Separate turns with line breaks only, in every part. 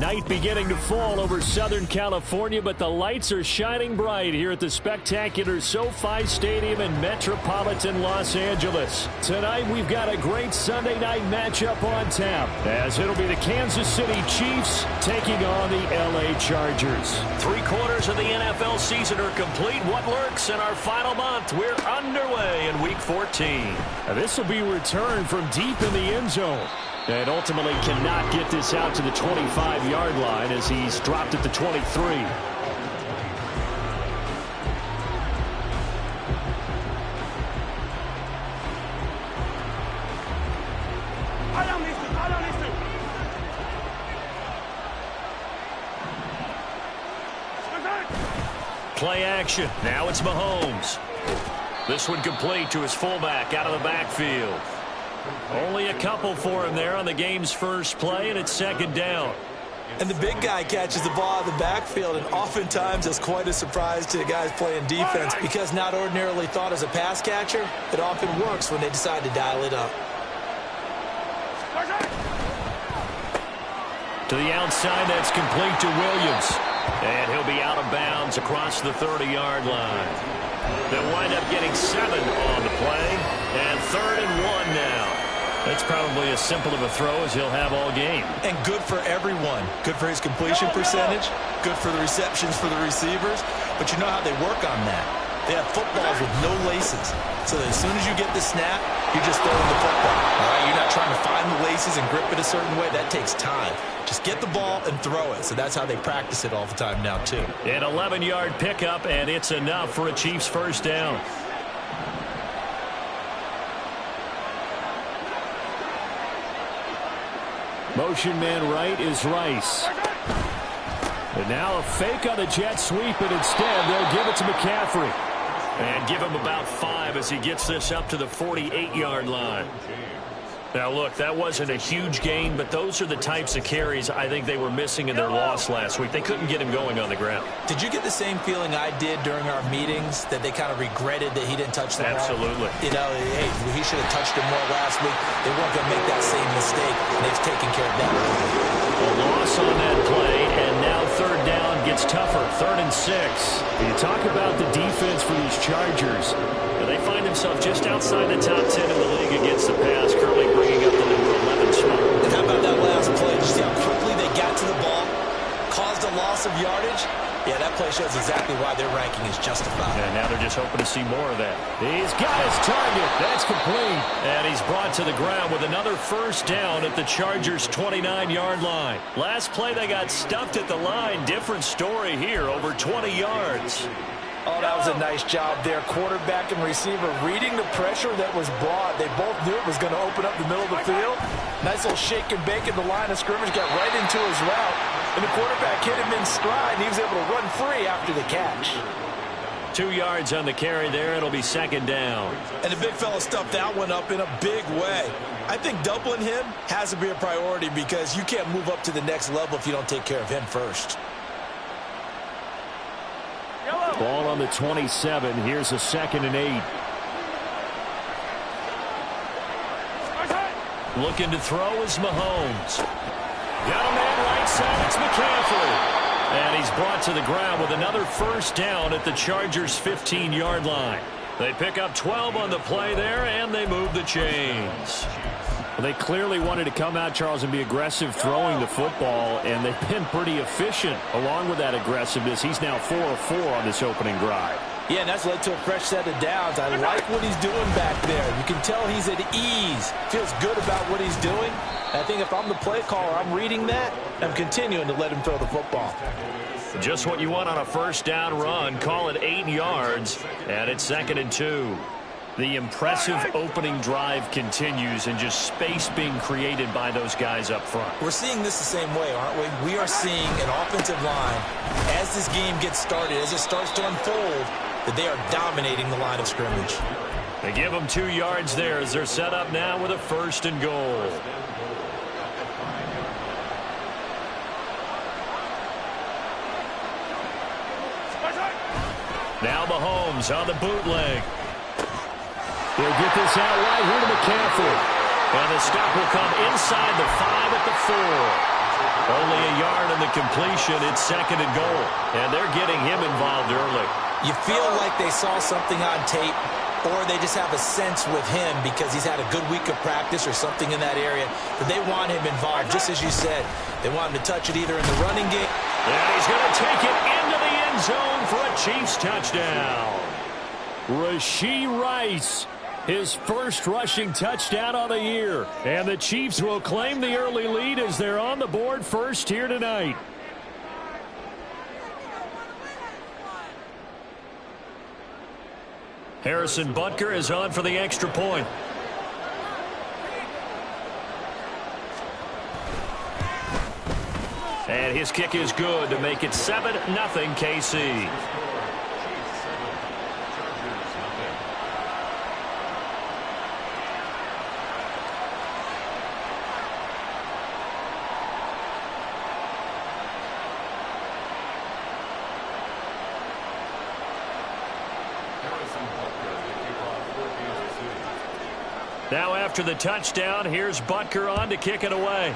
Night beginning to fall over Southern California, but the lights are shining bright here at the spectacular SoFi Stadium in metropolitan Los Angeles. Tonight, we've got a great Sunday night matchup on tap, as it'll be the Kansas City Chiefs taking on the LA Chargers. 3/4 of the NFL season are complete. What lurks in our final month? We're underway in Week 14. This will be returned from deep in the end zone. And ultimately cannot get this out to the 25-yard line as he's dropped at the 23. Play action. Now it's Mahomes. This one complete to his fullback out of the backfield. Only a couple for him there on the game's first play, and it's second down.
And the big guy catches the ball out of the backfield, and oftentimes it's quite a surprise to the guys playing defense because not ordinarily thought as a pass catcher, it often works when they decide to dial it up.
To the outside, that's complete to Williams. And he'll be out of bounds across the 30-yard line. They'll wind up getting 7 on the play, and 3rd and 1 now. That's probably as simple of a throw as he'll have all game.
And good for everyone. Good for his completion percentage. Good for the receptions for the receivers. But you know how they work on that. They have footballs with no laces. So that as soon as you get the snap, you're just throwing the football. All right? You're not trying to find the laces and grip it a certain way. That takes time. Just get the ball and throw it. So that's how they practice it all the time now, too.
An 11-yard pickup, and it's enough for a Chiefs first down. Motion man right is Rice. And now a fake on the jet sweep, and instead they'll give it to McCaffrey. And give him about 5 as he gets this up to the 48-yard line. Now, look, that wasn't a huge gain, but those are the types of carries I think they were missing in their loss last week. They couldn't get him going on the ground.
Did you get the same feeling I did during our meetings, that they kind of regretted that he didn't touch the ball?
Absolutely.
You know, hey, he should have touched him more last week. They weren't going to make that same mistake, and they've taken care of that.
A loss on that play, and now 3rd down gets tougher. 3rd and 6. You talk about the defense for these Chargers. They find themselves just outside the top 10 in the league against the pass, currently bringing up the number 11 spot.
And how about that last play? Did you see how quickly they got to the ball? Caused a loss of yardage? Yeah, that play shows exactly why their ranking is justified.
And now they're just hoping to see more of that. He's got his target. That's complete. And he's brought to the ground with another first down at the Chargers' 29-yard line. Last play, they got stuffed at the line. Different story here, over 20 yards.
Oh, that was a nice job there. Quarterback and receiver reading the pressure that was brought. They both knew it was going to open up the middle of the field. Nice little shake and bake in the line of scrimmage. Got right into his route. And the quarterback hit him in stride, and he was able to run free after the catch.
2 yards on the carry there. It'll be second down.
And the big fella stuffed that one up in a big way. I think doubling him has to be a priority because you can't move up to the next level if you don't take care of him first.
Ball on the 27. Here's a 2nd and 8. Looking to throw is Mahomes. Got a man right side. It's McCaffrey. And he's brought to the ground with another first down at the Chargers' 15-yard line. They pick up 12 on the play there, and they move the chains. Well, they clearly wanted to come out, Charles, and be aggressive throwing the football, and they've been pretty efficient along with that aggressiveness. He's now 4 of 4 on this opening drive.
Yeah, and that's led to a fresh set of downs. I like what he's doing back there. You can tell he's at ease. Feels good about what he's doing. I think if I'm the play caller, I'm reading that. I'm continuing to let him throw the football.
Just what you want on a first down run. Call it 8 yards, and it's 2nd and 2. The impressive opening drive continues, and just space being created by those guys up front.
We're seeing this the same way, aren't we? We are seeing an offensive line, as this game gets started, as it starts to unfold, that they are dominating the line of scrimmage.
They give them 2 yards there as they're set up now with a 1st and goal. Now Mahomes on the bootleg. He'll get this out right here to McCaffrey. And the stop will come inside the 5 at the 4. Only a yard in the completion. It's 2nd and goal. And they're getting him involved early.
You feel like they saw something on tape, or they just have a sense with him because he's had a good week of practice or something in that area that they want him involved. Just as you said, they want him to touch it either in the running game.
And he's going to take it into the end zone for a Chiefs touchdown. Rashee Rice, his first rushing touchdown of the year. And the Chiefs will claim the early lead as they're on the board first here tonight. Harrison Butker is on for the extra point. And his kick is good to make it 7-0 KC. Now after the touchdown, here's Butker on to kick it away.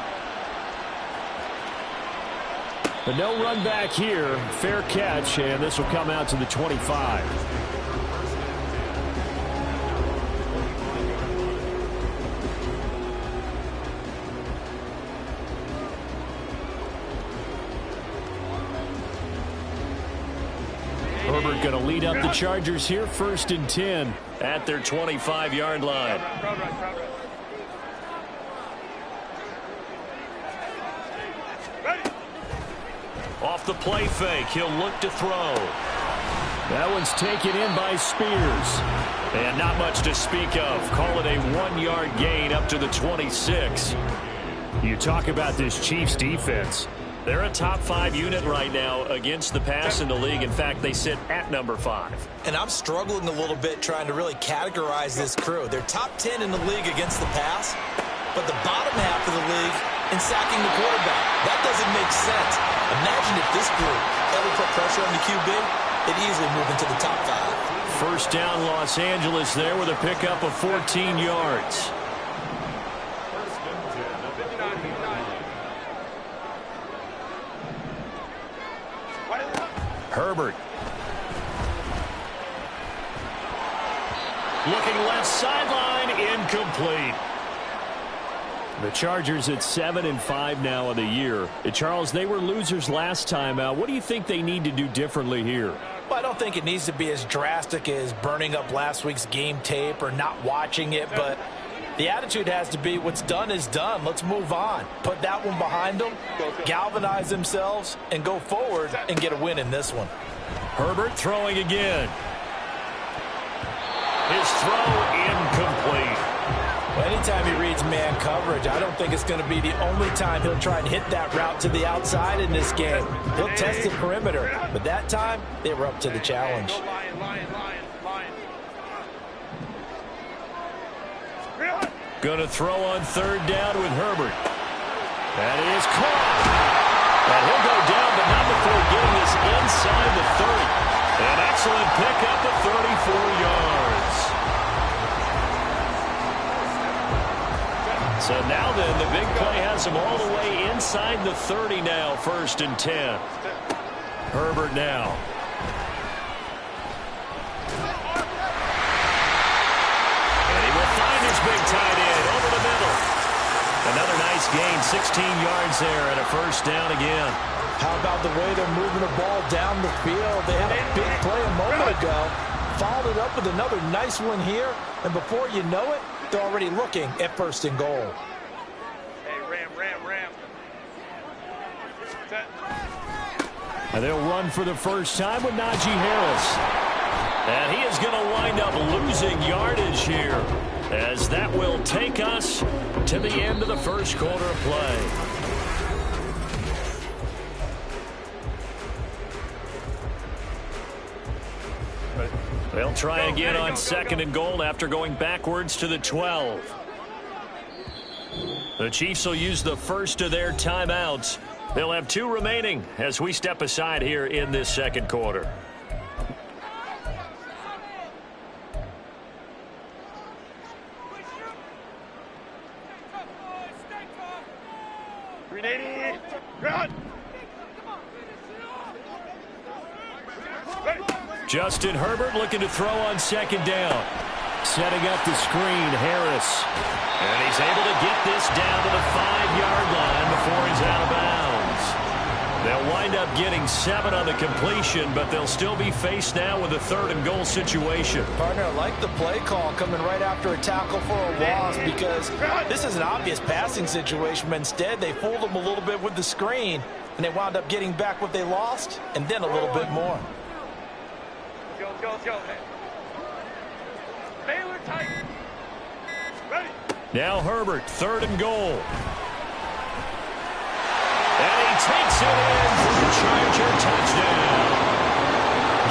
But no run back here. Fair catch, and this will come out to the 25. Herbert going to lead up the Chargers here, 1st and 10 at their 25-yard line. Off the play fake, he'll look to throw. That one's taken in by Spears. And not much to speak of. Call it a 1-yard gain up to the 26. You talk about this Chiefs defense. They're a top 5 unit right now against the pass in the league. In fact, they sit at number 5.
And I'm struggling a little bit trying to really categorize this crew. They're top 10 in the league against the pass, but the bottom half of the league in sacking the quarterback. That doesn't make sense. Imagine if this group ever put pressure on the QB, they'd easily move into the top 5.
First down, Los Angeles there with a pickup of 14 yards. Herbert. Looking left sideline, incomplete. The Chargers at 7-5 now of the year. Charles, they were losers last time out. What do you think they need to do differently here?
Well, I don't think it needs to be as drastic as burning up last week's game tape or not watching it, but the attitude has to be what's done is done. Let's move on. Put that one behind them, galvanize themselves, and go forward and get a win in this one.
Herbert throwing again. His throw incomplete.
Well, anytime he reads man coverage, I don't think it's going to be the only time he'll try and hit that route to the outside in this game. He'll test the perimeter, but that time they were up to the challenge.
Going to throw on 3rd down with Herbert. That is caught. And he'll go down, but not before getting this inside the 30. An excellent pickup of 34 yards. So now then, the big play has him all the way inside the 30 now, 1st and 10. Herbert now. Big tight end over the middle. Another nice gain, 16 yards there, and a 1st down again.
How about the way they're moving the ball down the field? They had a big play a moment ago, followed it up with another nice one here, and before you know it, they're already looking at 1st and goal.
Hey, Ram.
And they'll run for the first time with Najee Harris. And he is going to wind up losing yardage here, as that will take us to the end of the 1st quarter of play. They'll try again on 2nd and goal after going backwards to the 12. The Chiefs will use the first of their timeouts. They'll have 2 remaining as we step aside here in this 2nd quarter.
380. Run.
Justin Herbert looking to throw on second down. Setting up the screen, Harris. And he's able to get this down to the 5-yard line before he's out of bounds. They'll wind up getting 7 on the completion, but they'll still be faced now with a 3rd and goal situation.
Partner, I like the play call coming right after a tackle for a loss, because this is an obvious passing situation, but instead they fooled them a little bit with the screen, and they wound up getting back what they lost, and then a little bit more.
Let's go. Baylor tight. Ready.
Now Herbert, 3rd and goal. And he takes it in for the Charger touchdown.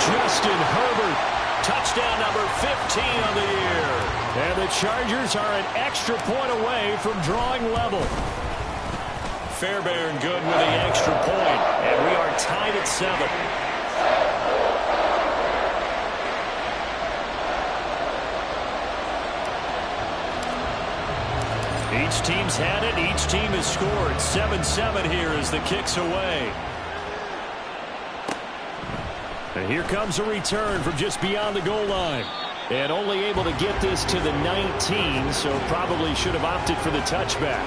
Justin Herbert, touchdown number 15 on the year. And the Chargers are an extra point away from drawing level. Fairbairn good with the extra point, and we are tied at 7. Each team's had it. Each team has scored. 7-7 here as the kick's away. And here comes a return from just beyond the goal line. And only able to get this to the 19, so probably should have opted for the touchback.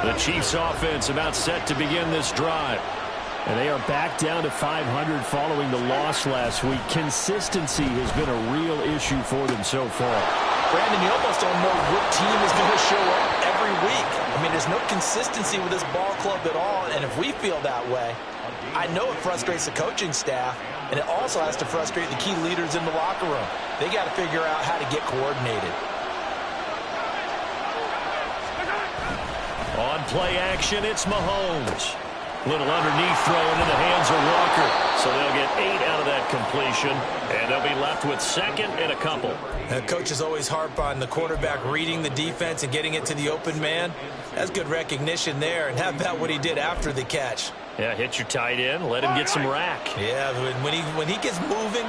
The Chiefs offense about set to begin this drive. And they are back down to 500 following the loss last week. Consistency has been a real issue for them so far.
Brandon, you almost don't know what team is going to show up every week. I mean, there's no consistency with this ball club at all, and if we feel that way, I know it frustrates the coaching staff, and it also has to frustrate the key leaders in the locker room. They got to figure out how to get coordinated.
On play action, it's Mahomes. Little underneath throw into the hands of Walker. So they'll get 8 out of that completion, and they'll be left with 2nd and a couple.
Coaches always harp on the quarterback reading the defense and getting it to the open man. That's good recognition there. And how about what he did after the catch?
Yeah, hit your tight end, let him get some rack.
Yeah, when he gets moving,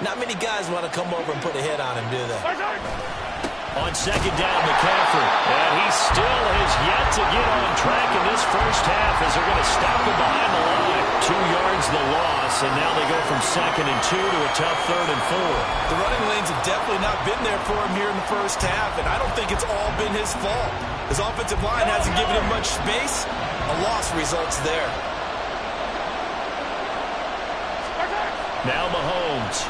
not many guys want to come over and put a hit on him, do they?
On second down, McCaffrey. And he still has yet to get on track in this first half as they're going to stop him behind the line. 2 yards the loss, and now they go from 2nd and 2 to a tough 3rd and 4.
The running lanes have definitely not been there for him here in the first half, and I don't think it's all been his fault. His offensive line hasn't given him much space. A loss results there.
Now Mahomes.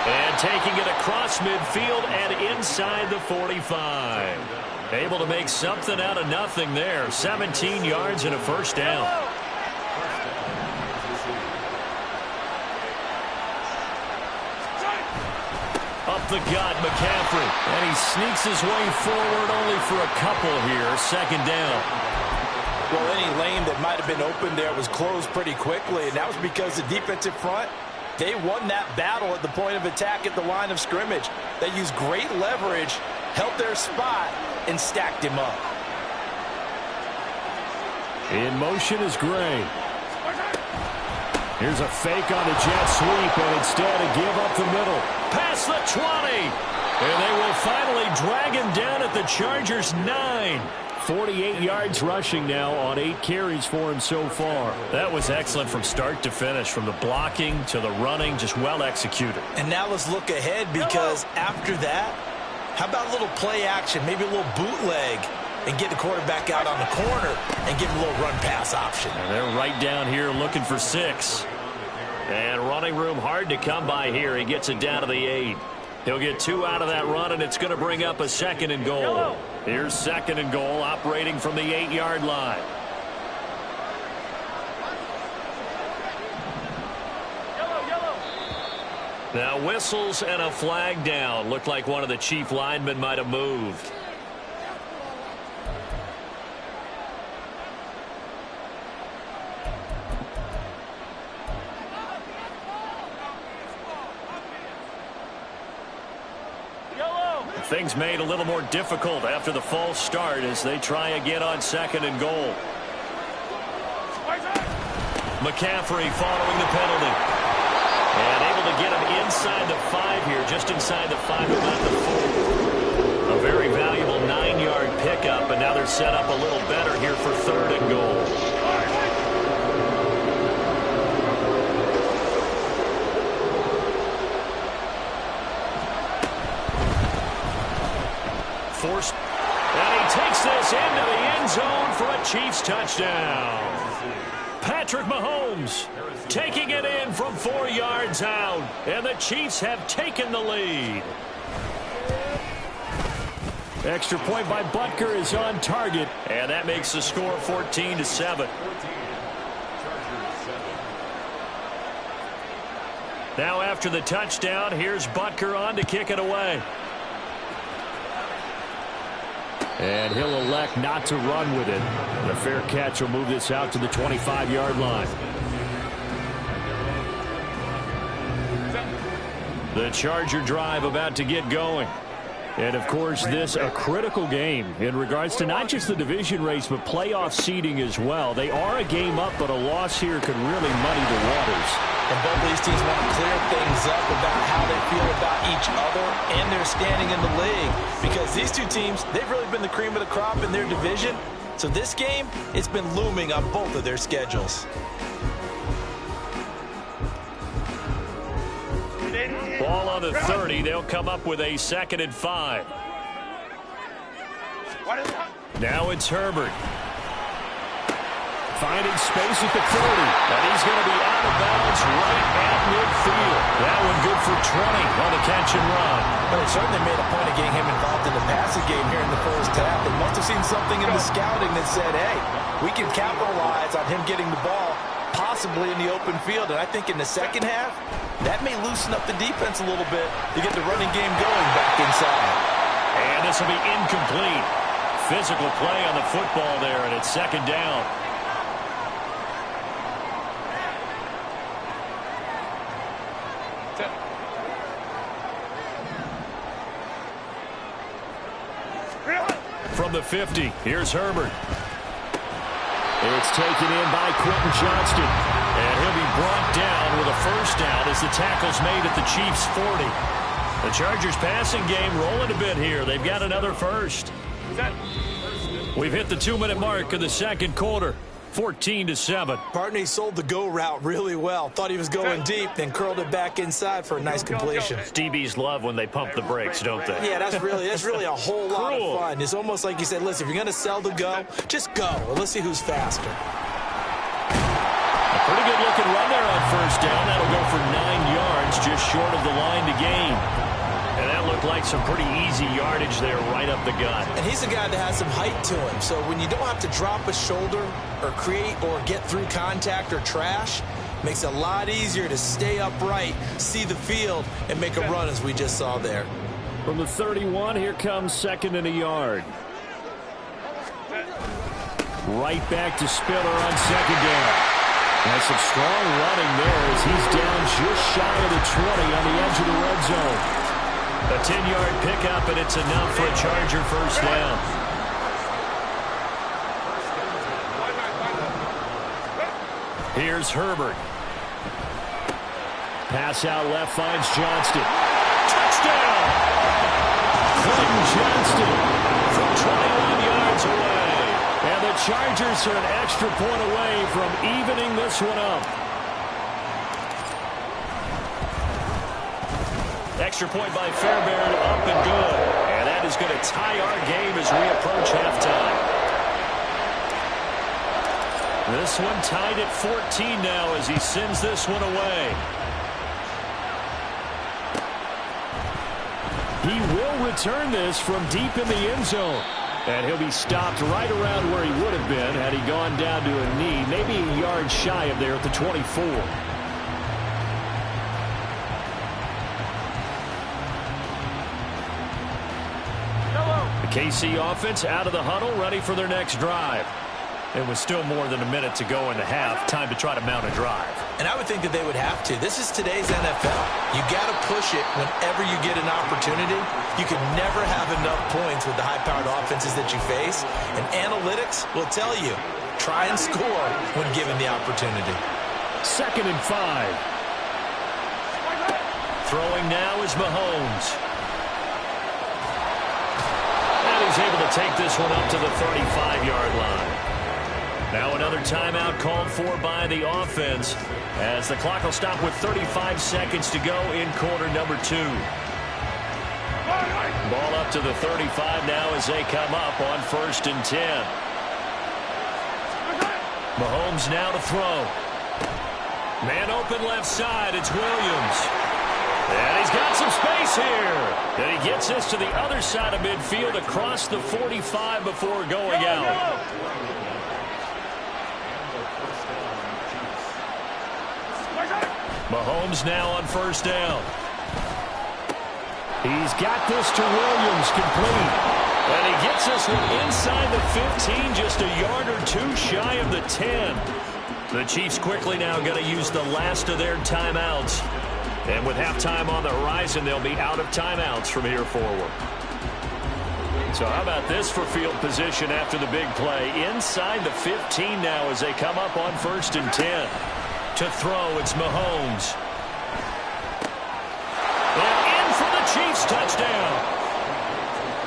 And taking it across midfield and inside the 45. Able to make something out of nothing there. 17 yards and a first down. Up the gut, McCaffrey. And he sneaks his way forward only for a couple here. 2nd down.
Well, any lane that might have been open there was closed pretty quickly, and that was because the defensive front, they won that battle at the point of attack at the line of scrimmage. They used great leverage, held their spot, and stacked him up.
In motion is Gray. Here's a fake on the jet sweep, and instead a give up the middle. Past the 20. And they will finally drag him down at the Chargers' 9. 48 yards rushing now on 8 carries for him so far. That was excellent from start to finish, from the blocking to the running, just well executed.
And now let's look ahead, because after that, how about a little play action, maybe a little bootleg, and get the quarterback out on the corner and give him a little run-pass option.
And they're right down here looking for 6. And running room hard to come by here. He gets it down to the 8. He'll get 2 out of that run, and it's going to bring up a 2nd and goal. Here's 2nd and goal, operating from the 8-yard line. Now whistles and a flag down. Looked like one of the Chief linemen might have moved. Things made a little more difficult after the false start as they try again on 2nd and goal. McCaffrey following the penalty. And able to get him inside the 5 here, just inside the 5, about the 4. A very valuable 9-yard pickup, and now they're set up a little better here for 3rd and goal. Forced, and he takes this into the end zone for a Chiefs touchdown. Patrick Mahomes taking it in from 4 yards out, and the Chiefs have taken the lead. Extra point by Butker is on target, and that makes the score 14-7. Now after the touchdown, here's Butker on to kick it away. And he'll elect not to run with it. The fair catch will move this out to the 25-yard line. The Charger drive about to get going. And, of course, this a critical game in regards to not just the division race, but playoff seeding as well. They are a game up, but a loss here could really muddy the waters.
And both of these teams want to clear things up about how they feel about each other and their standing in the league. Because these two teams, they've really been the cream of the crop in their division. So this game, it's been looming on both of their schedules.
Ball on the 30. They'll come up with a 2nd and 5. Now it's Herbert. Finding space at the 30. And he's going to be out of bounds right at midfield. That one good for 20 on the catch and run.
But it certainly made a point of getting him involved in the passing game here in the first half. They must have seen something in the scouting that said, hey, we can capitalize on him getting the ball possibly in the open field. And I think in the second half, that may loosen up the defense a little bit to get the running game going back inside.
And this will be incomplete. Physical play on the football there, and it's 2nd down. From the 50, here's Herbert. It's taken in by Quentin Johnston. And he'll be brought down with a 1st down as the tackle's made at the Chiefs' 40. The Chargers passing game rolling a bit here. They've got another 1st. We've hit the 2-minute mark of the 2nd quarter. 14-7.
Partney sold the go route really well. Thought he was going deep, then curled it back inside for a nice completion.
DBs love when they pump the brakes, don't they?
Yeah, that's really a whole lot of fun. It's almost like you said, listen, if you're going to sell the go, just go. And let's see who's faster.
A pretty good looking run there on 1st down. That'll go for 9 yards, just short of the line to gain. And that looked like some pretty easy yardage there right up the gut.
And he's a guy that has some height to him. So when you don't have to drop a shoulder or create or get through contact or trash, makes it a lot easier to stay upright, see the field, and make a run as we just saw there.
From the 31, here comes 2nd and a yard. Right back to Spiller on 2nd down. And some strong running there as he's down just shy of the 20 on the edge of the red zone. A 10-yard pickup, and it's enough for a Charger 1st down. Here's Herbert. Pass out left finds Johnston. Touchdown! Quentin Johnston from 21 yards away. And the Chargers are an extra point away from evening this one up. Extra point by Fairbairn, up and good. And that is going to tie our game as we approach halftime. This one tied at 14 now as he sends this one away. He will return this from deep in the end zone. And he'll be stopped right around where he would have been had he gone down to a knee, maybe a yard shy of there at the 24. The KC offense out of the huddle, ready for their next drive. It was still more than a minute to go in the half. Time to try to mount a drive.
And I would think that they would have to. This is today's NFL. You got to push it whenever you get an opportunity. You can never have enough points with the high-powered offenses that you face. And analytics will tell you, try and score when given the opportunity.
2nd and 5. Throwing now is Mahomes. And he's able to take this one up to the 35-yard line. Now another timeout called for by the offense as the clock will stop with 35 seconds to go in quarter number 2. Ball up to the 35 now as they come up on 1st and 10. Mahomes now to throw. Man open left side. It's Williams. And he's got some space here. And he gets this to the other side of midfield across the 45 before going out. Mahomes now on 1st down. He's got this to Williams, complete. And he gets this one inside the 15, just a yard or 2 shy of the 10. The Chiefs quickly now going to use the last of their timeouts. And with halftime on the horizon, they'll be out of timeouts from here forward. So how about this for field position after the big play? Inside the 15 now as they come up on 1st and 10. To throw, it's Mahomes. And in for the Chiefs touchdown.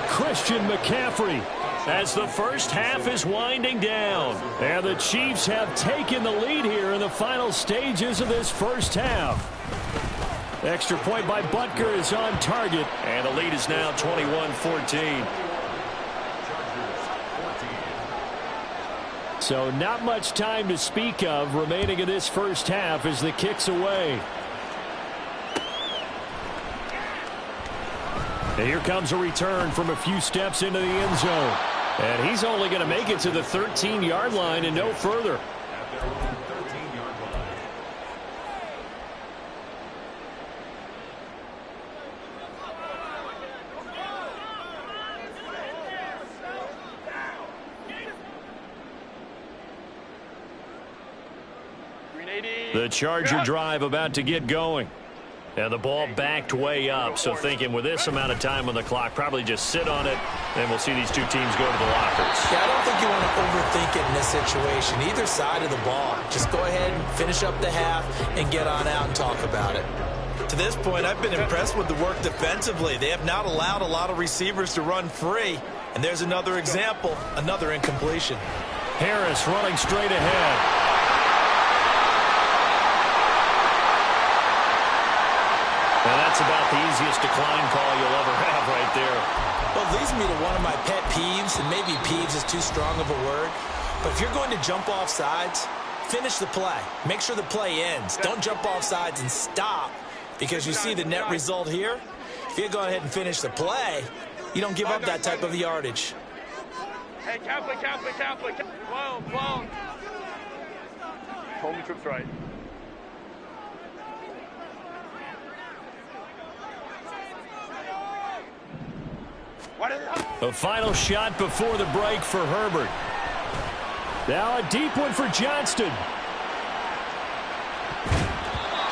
Christian McCaffrey as the first half is winding down. And the Chiefs have taken the lead here in the final stages of this first half. Extra point by Butker is on target. And the lead is now 21-14. So not much time to speak of remaining in this first half as the kick's away. And here comes a return from a few steps into the end zone. And he's only going to make it to the 13-yard line and no further. The Charger drive about to get going. And the ball backed way up, so thinking with this amount of time on the clock, probably just sit on it, and we'll see these two teams go to the lockers.
Yeah, I don't think you want to overthink it in this situation, either side of the ball. Just go ahead and finish up the half and get on out and talk about it. To this point, I've been impressed with the work defensively. They have not allowed a lot of receivers to run free. And there's another example, another incompletion.
Harris running straight ahead. And that's about the easiest decline call you'll ever have right there.
Well, it leads me to one of my pet peeves, and maybe peeves is too strong of a word. But if you're going to jump off sides, finish the play. Make sure the play ends. Don't jump off sides and stop because you see the net result here. If you go ahead and finish the play, you don't give up that type of yardage.
Hey, Catholic. 12. Hold me trips right.
A final shot before the break for Herbert. Now a deep one for Johnston.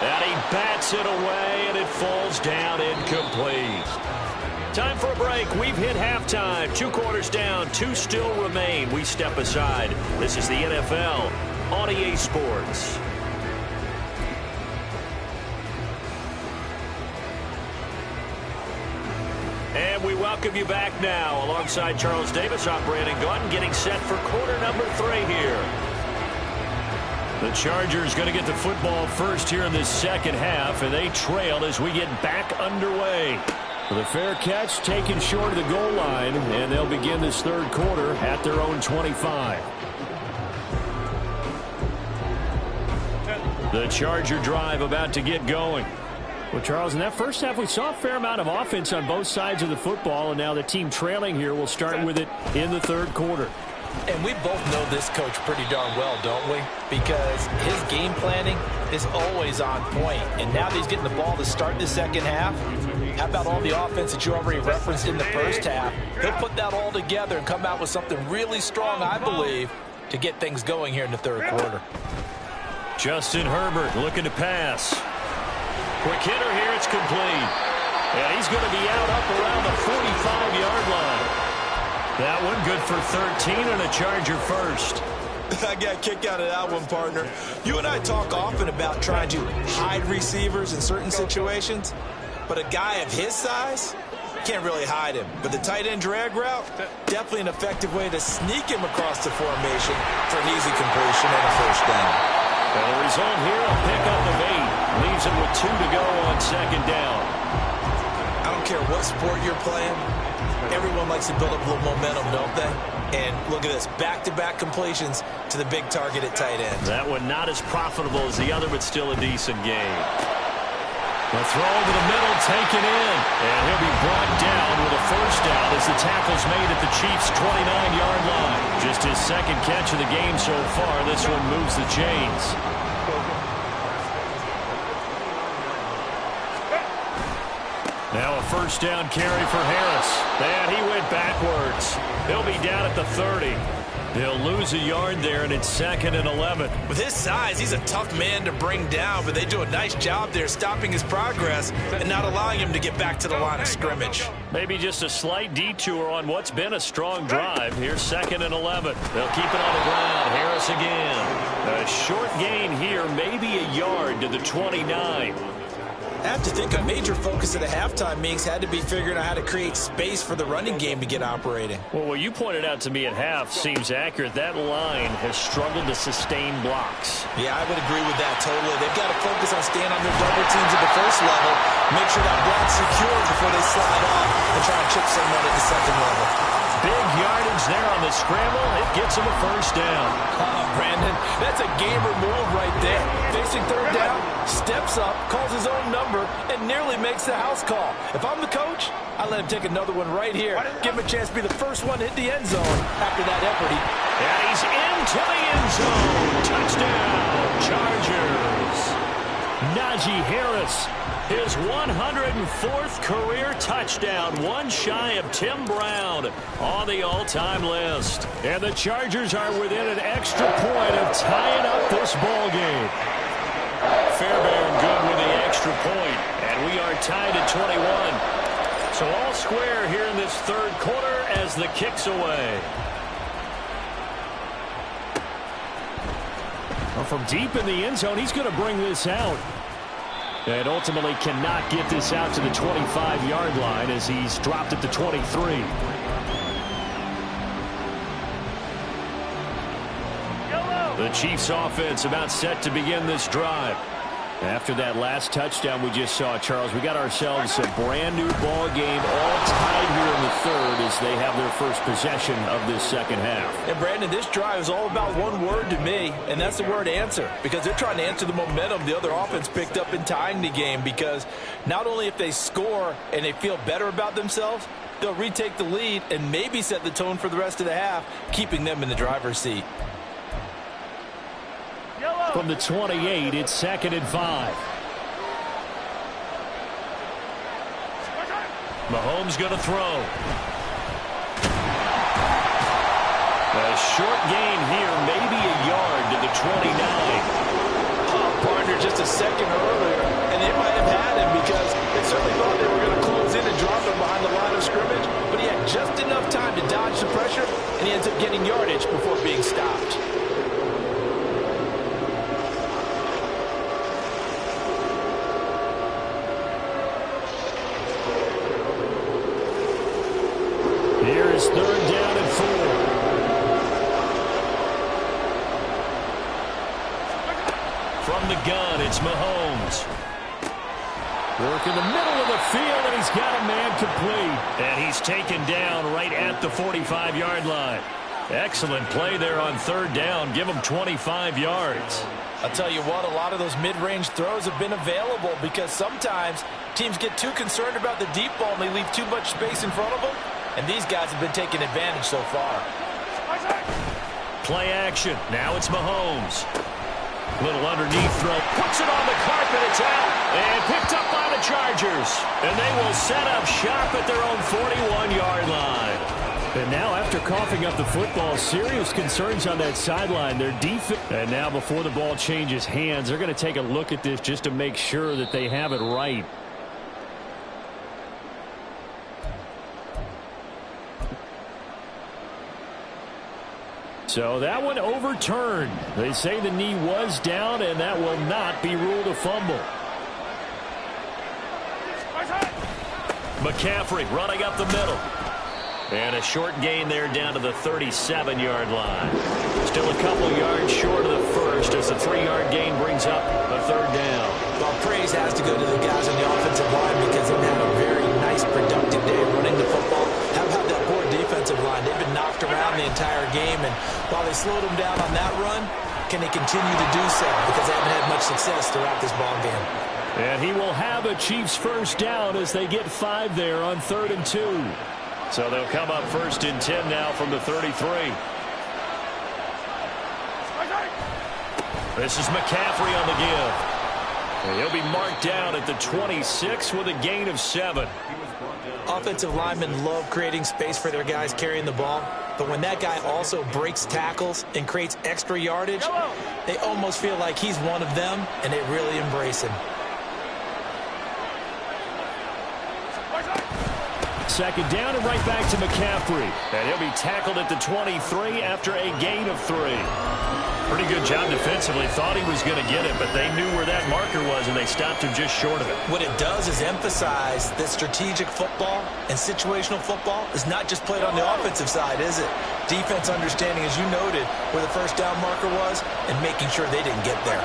And he bats it away, and it falls down incomplete. Time for a break. We've hit halftime. 2 quarters down, 2 still remain. We step aside. This is the NFL on EA Sports. And we welcome you back now alongside Charles Davis, I'm Brandon Gaudin, getting set for quarter number 3 here. The Chargers going to get the football first here in this second half, and they trail as we get back underway. The fair catch taken short of the goal line, and they'll begin this third quarter at their own 25. The Charger drive about to get going. Well, Charles, in that first half, we saw a fair amount of offense on both sides of the football, and now the team trailing here will start with it in the third quarter.
And we both know this coach pretty darn well, don't we? Because his game planning is always on point. And now that he's getting the ball to start the second half, how about all the offense that you already referenced in the first half? He'll put that all together and come out with something really strong, I believe, to get things going here in the third quarter.
Justin Herbert looking to pass. Quick hitter here, it's complete. And he's going to be out up around the 45-yard line. That one good for 13 and a Charger first.
I got a kick out of that one, partner. You and I talk often about trying to hide receivers in certain situations, but a guy of his size can't really hide him. But the tight end drag route, definitely an effective way to sneak him across the formation for an easy completion and a first down.
Well, the result here, a pickup of 8. Leaves him with 2 to go on second down.
I don't care what sport you're playing. Everyone likes to build up a little momentum, don't they? And look at this, back-to-back completions to the big target at tight end.
That one not as profitable as the other, but still a decent game. The throw over the middle, taken in. And he'll be brought down with a first down as the tackle's made at the Chiefs' 29-yard line. Just his second catch of the game so far. This one moves the chains. Now a first down carry for Harris. And he went backwards. He'll be down at the 30. They'll lose a yard there, and it's 2nd and 11.
With his size, he's a tough man to bring down, but they do a nice job there stopping his progress and not allowing him to get back to the line of scrimmage.
Maybe just a slight detour on what's been a strong drive. Here's 2nd and 11. They'll keep it on the ground. Harris again. A short gain here, maybe a yard to the 29.
I have to think a major focus of the halftime meetings had to be figuring out how to create space for the running game to get operating.
Well, what you pointed out to me at half seems accurate. That line has struggled to sustain blocks.
Yeah, I would agree with that totally. They've got to focus on staying on their double teams at the first level, make sure that block's secure before they slide off and try to chip someone at the second level.
Big yardage there on the scramble. It gets him a first down.
Brandon, that's a gamer move right there. Facing third down, steps up, calls his own number, and nearly makes the house call. If I'm the coach, I let him take another one right here. Give him a chance to be the first one to hit the end zone after that effort.
And he's into the end zone. Touchdown, Chargers. Najee Harris, his 104th career touchdown, one shy of Tim Brown on the all-time list. And the Chargers are within an extra point of tying up this ball game. Fairbairn good with the extra point, and we are tied at 21. So all square here in this third quarter as the kick's away. Well, from deep in the end zone, he's going to bring this out. And ultimately cannot get this out to the 25-yard line as he's dropped at the 23. The Chiefs offense about set to begin this drive. After that last touchdown we just saw, Charles, we got ourselves a brand new ball game, all tied here in the third as they have their first possession of this second half.
And Brandon, this drive is all about one word to me, and that's the word answer, because they're trying to answer the momentum the other offense picked up in tying the game, because not only if they score and they feel better about themselves, they'll retake the lead and maybe set the tone for the rest of the half, keeping them in the driver's seat.
From the 28, it's 2nd and 5. Mahomes going to throw. A short gain here, maybe a yard to the 29.
Partner just a second earlier, and they might have had him because they certainly thought they were going to close in and drop him behind the line of scrimmage, but he had just enough time to dodge the pressure, and he ends up getting yardage before being stopped.
Here is 3rd down and 4. From the gun, it's Mahomes. Work in the middle of the field, and he's got a man complete. And he's taken down right at the 45-yard line. Excellent play there on 3rd down. Give him 25 yards.
I'll tell you what, a lot of those mid-range throws have been available because sometimes teams get too concerned about the deep ball and they leave too much space in front of them. And these guys have been taking advantage so far.
Play action. Now it's Mahomes. Little underneath throw. Puts it on the carpet. It's out. And picked up by the Chargers. And they will set up shop at their own 41-yard line. And now after coughing up the football, serious concerns on that sideline. Their defense. And now before the ball changes hands, they're going to take a look at this just to make sure that they have it right. So that one overturned. They say the knee was down, and that will not be ruled a fumble. McCaffrey running up the middle. And a short gain there down to the 37-yard line. Still a couple yards short of the first as the 3-yard gain brings up a third down.
Well, praise has to go to the guys on the offensive line because they've had a very nice, productive day running the football. How about that poor defensive line? They've been knocked around the entire game, and while they slowed them down on that run, can they continue to do so? Because they haven't had much success throughout this ball game.
And he will have a Chiefs first down as they get 5 there on 3rd and 2. So they'll come up 1st and 10 now from the 33. This is McCaffrey on the give. And he'll be marked down at the 26 with a gain of 7.
Offensive linemen love creating space for their guys carrying the ball. But when that guy also breaks tackles and creates extra yardage, they almost feel like he's one of them, and they really embrace him.
2nd down and right back to McCaffrey. And he'll be tackled at the 23 after a gain of 3. Pretty good job defensively. Thought he was going to get it, but they knew where that marker was, and they stopped him just short of it.
What it does is emphasize that strategic football and situational football is not just played on the offensive side, is it? Defense understanding, as you noted, where the first down marker was and making sure they didn't get there.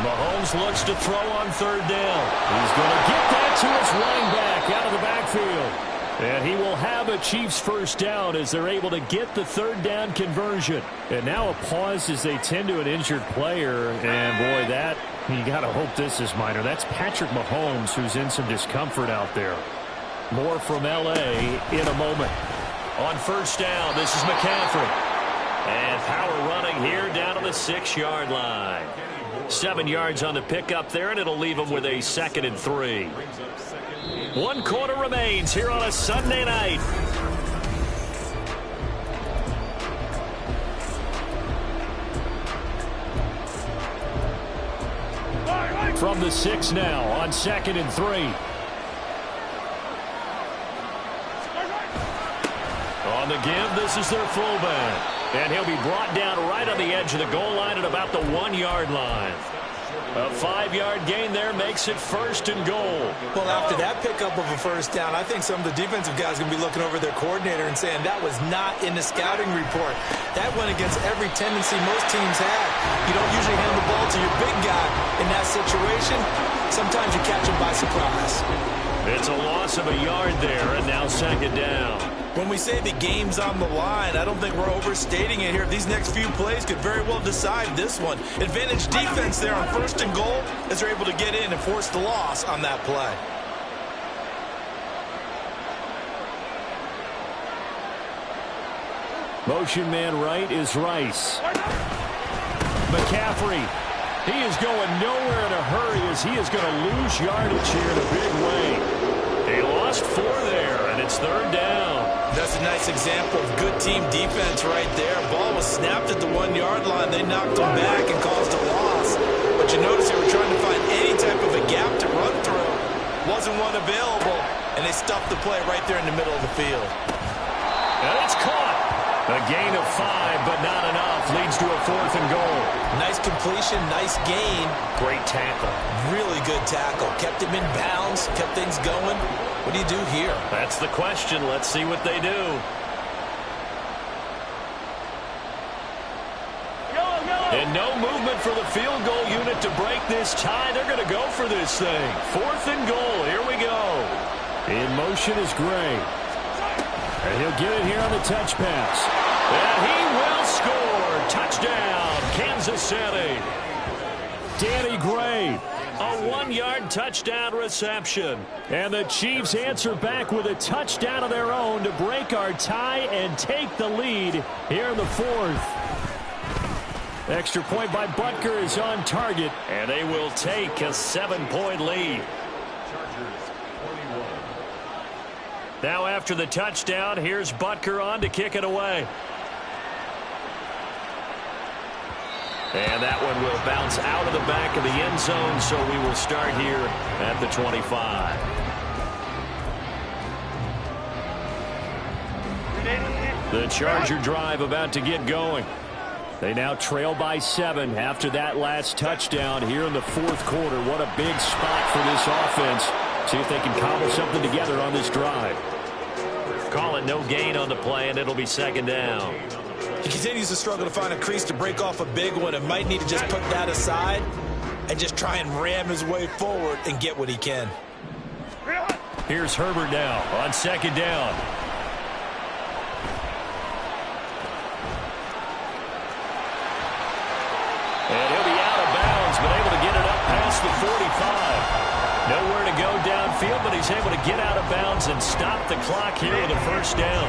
Mahomes looks to throw on 3rd down. He's going to get that to his running back out of the backfield. And he will have a Chiefs first down as they're able to get the 3rd down conversion. And now a pause as they tend to an injured player. And, boy, that, you got to hope this is minor. That's Patrick Mahomes who's in some discomfort out there. More from L.A. in a moment. On 1st down, this is McCaffrey. And power running here down to the 6-yard line. 7 yards on the pickup there, and it'll leave them with a 2nd and 3. 1 quarter remains here on a Sunday night. From the 6 now on 2nd and 3. On the give, this is their fullback. And he'll be brought down right on the edge of the goal line at about the 1-yard line. A 5-yard gain there makes it 1st and goal.
Well, after that pickup of a first down, I think some of the defensive guys are going to be looking over their coordinator and saying that was not in the scouting report. That went against every tendency most teams have. You don't usually hand the ball to your big guy in that situation. Sometimes you catch him by surprise.
It's a loss of a yard there, and now 2nd down.
When we say the game's on the line, I don't think we're overstating it here. These next few plays could very well decide this one. Advantage defense there on 1st and goal as they're able to get in and force the loss on that play.
Motion man right is Rice. McCaffrey. He is going nowhere in a hurry as he is going to lose yardage here in a big way. He lost 4 there, and it's 3rd down.
That's a nice example of good team defense right there. Ball was snapped at the 1-yard line. They knocked him back and caused a loss. But you notice they were trying to find any type of a gap to run through. Wasn't one available, and they stuffed the play right there in the middle of the field.
And it's caught. A gain of 5, but not enough. Leads to a 4th and goal.
Nice completion, nice gain.
Great tackle.
Really good tackle. Kept him in bounds, kept things going. What do you do here?
That's the question. Let's see what they do. And no movement for the field goal unit to break this tie. They're going to go for this thing. 4th and goal. Here we go. In motion is Gray. And he'll get it here on the touch pass. And he will score. Touchdown, Kansas City. Danny Gray. A 1-yard touchdown reception. And the Chiefs answer back with a touchdown of their own to break our tie and take the lead here in the 4th. Extra point by Butker is on target. And they will take a 7-point lead. Now after the touchdown, here's Butker on to kick it away. And that one will bounce out of the back of the end zone, so we will start here at the 25. The Charger drive about to get going. They now trail by 7 after that last touchdown here in the fourth quarter. What a big spot for this offense. See if they can cobble something together on this drive. Call it no gain on the play, and it'll be second down.
He continues to struggle to find a crease to break off a big one and might need to just put that aside and just try and ram his way forward and get what he can.
Here's Herbert now on second down. And he'll be out of bounds, but able to get it up past the 45. Nowhere to go downfield, but he's able to get out of bounds and stop the clock here with a first down.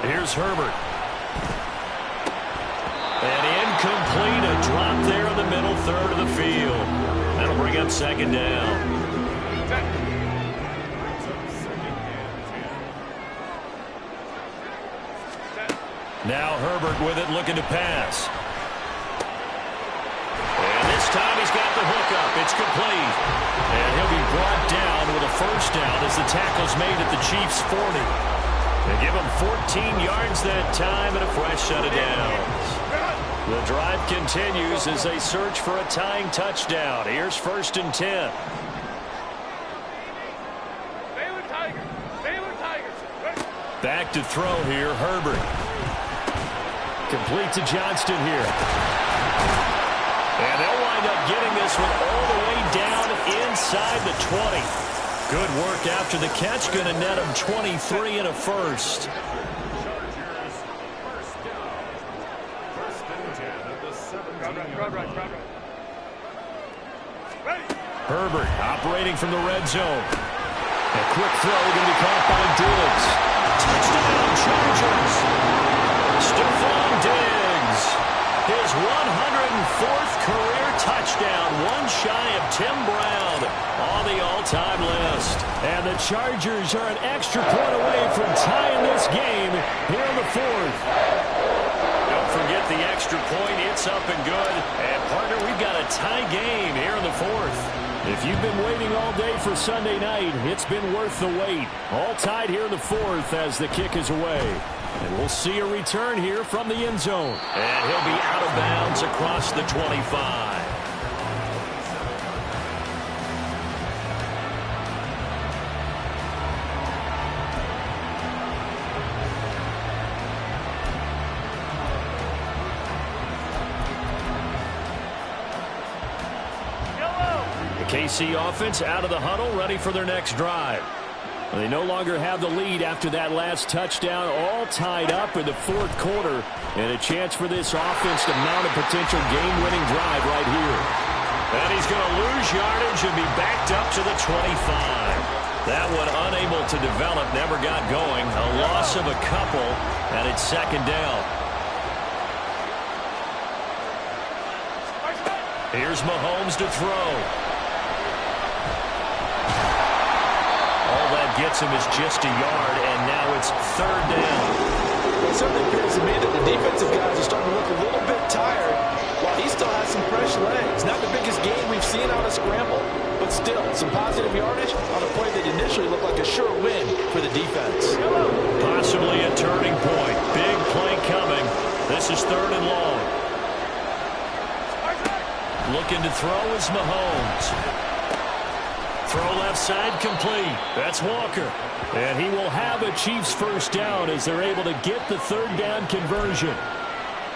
Here's Herbert. And incomplete, a drop there in the middle third of the field. That'll bring up second down. Now Herbert with it, looking to pass. And this time he's got the hookup. It's complete. And he'll be brought down with a first down as the tackle's made at the Chiefs' 40. They give him 14 yards that time and a fresh set of downs. The drive continues as they search for a tying touchdown. Here's 1st and 10. Back to throw here, Herbert. Complete to Johnston here. And they'll wind up getting this one all the way down inside the 20. Good work after the catch. Going to net him 23 and a first. Herbert operating from the red zone. A quick throw going to be caught by Diggs. Touchdown Chargers. Stephon Diggs. His 104th career touchdown. One shy of Tim Brown on the all-time list. And the Chargers are an extra point away from tying this game here in the fourth. Don't forget the extra point. It's up and good. And, partner, we've got a tie game here in the fourth. If you've been waiting all day for Sunday night, it's been worth the wait. All tied here in the fourth as the kick is away. And we'll see a return here from the end zone. And he'll be out of bounds across the 25. KC offense out of the huddle, ready for their next drive. They no longer have the lead after that last touchdown, all tied up in the fourth quarter, and a chance for this offense to mount a potential game-winning drive right here. And he's going to lose yardage and be backed up to the 25. That one unable to develop, never got going. A loss of a couple, and it's second down. Here's Mahomes to throw. All that gets him is just a yard, and now it's third down.
It certainly appears to me that the defensive guys are starting to look a little bit tired, while he still has some fresh legs. Not the biggest game we've seen on a scramble, but still some positive yardage on a play that initially looked like a sure win for the defense.
Possibly a turning point. Big play coming. This is third and long. Looking to throw is Mahomes. Throw left side complete. That's Walker. And he will have a Chiefs first down as they're able to get the third down conversion.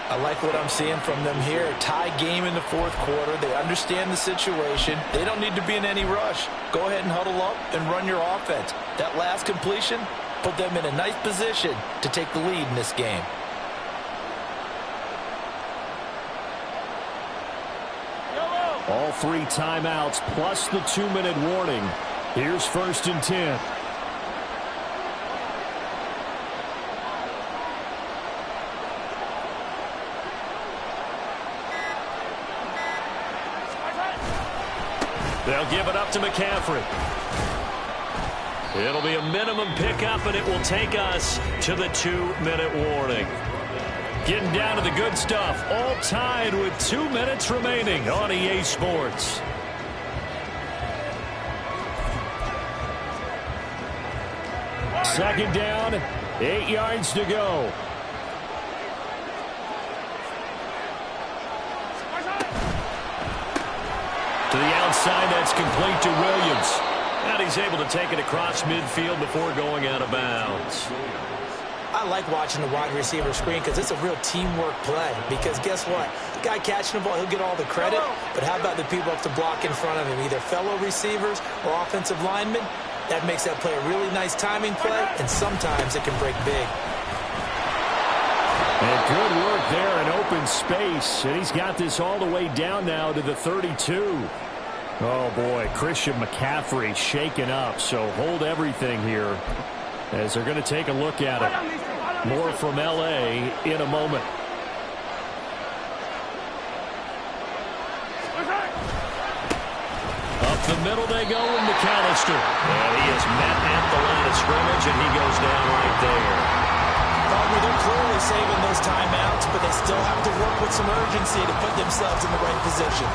I like what I'm seeing from them here. A tie game in the fourth quarter. They understand the situation. They don't need to be in any rush. Go ahead and huddle up and run your offense. That last completion put them in a nice position to take the lead in this game.
All three timeouts plus the 2-minute warning. Here's 1st and 10. They'll give it up to McCaffrey. It'll be a minimum pickup, and it will take us to the 2-minute warning. Getting down to the good stuff, all tied with 2 minutes remaining on EA Sports. Second down, 8 yards to go. To the outside, that's complete to Williams. And he's able to take it across midfield before going out of bounds.
I like watching the wide receiver screen because it's a real teamwork play. Because guess what? The guy catching the ball, he'll get all the credit. But how about the people up to block in front of him, either fellow receivers or offensive linemen? That makes that play a really nice timing play, and sometimes it can break big.
And good work there in open space. And he's got this all the way down now to the 32. Oh, boy, Christian McCaffrey shaken up. So hold everything here as they're going to take a look at it. More from L.A. in a moment. Up the middle they go with McAllister. And he is met at the line of scrimmage, and he goes down right there.
They're clearly saving those timeouts, but they still have to work with some urgency to put themselves in the right position.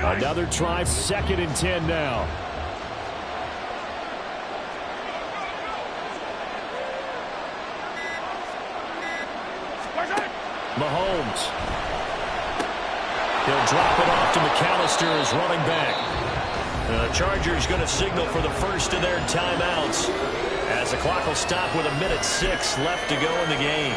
Another try, 2nd and 10 now. Mahomes. He'll drop it off to McAllister as running back. The Chargers going to signal for the first of their timeouts as the clock will stop with 1:06 left to go in the game.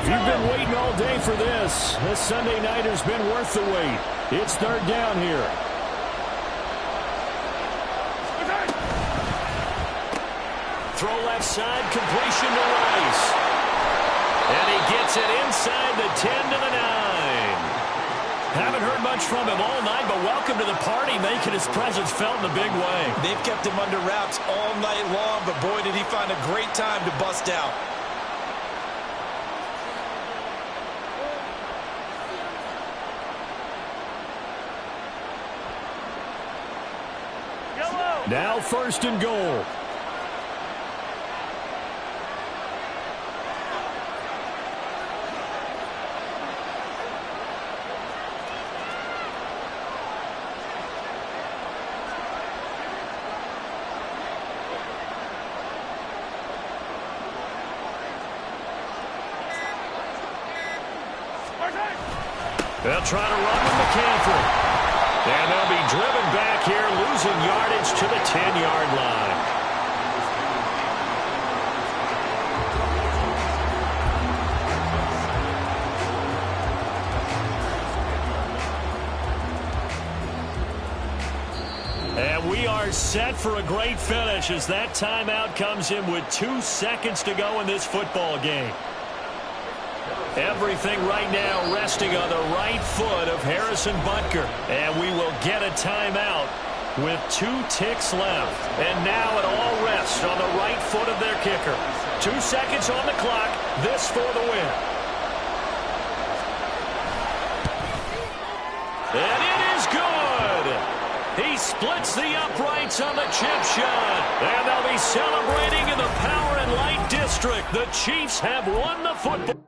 If you've been waiting all day for this Sunday nighter's been worth the wait. It's 3rd down here. Throw left side, completion to Rice. And he gets it inside the 10 to the 9. Haven't heard much from him all night, but welcome to the party, making his presence felt in a big way.
They've kept him under wraps all night long, but boy, did he find a great time to bust out.
Now 1st and goal. They'll try to run with McCaffrey. And they'll be driven back here, losing yardage to the 10-yard line. And we are set for a great finish as that timeout comes in with 2 seconds to go in this football game. Everything right now resting on the right foot of Harrison Butker. And we will get a timeout with 2 ticks left. And now it all rests on the right foot of their kicker. 2 seconds on the clock. This for the win. And it is good. He splits the uprights on the chip shot. And they'll be celebrating in the Power and Light District. The Chiefs have won the football.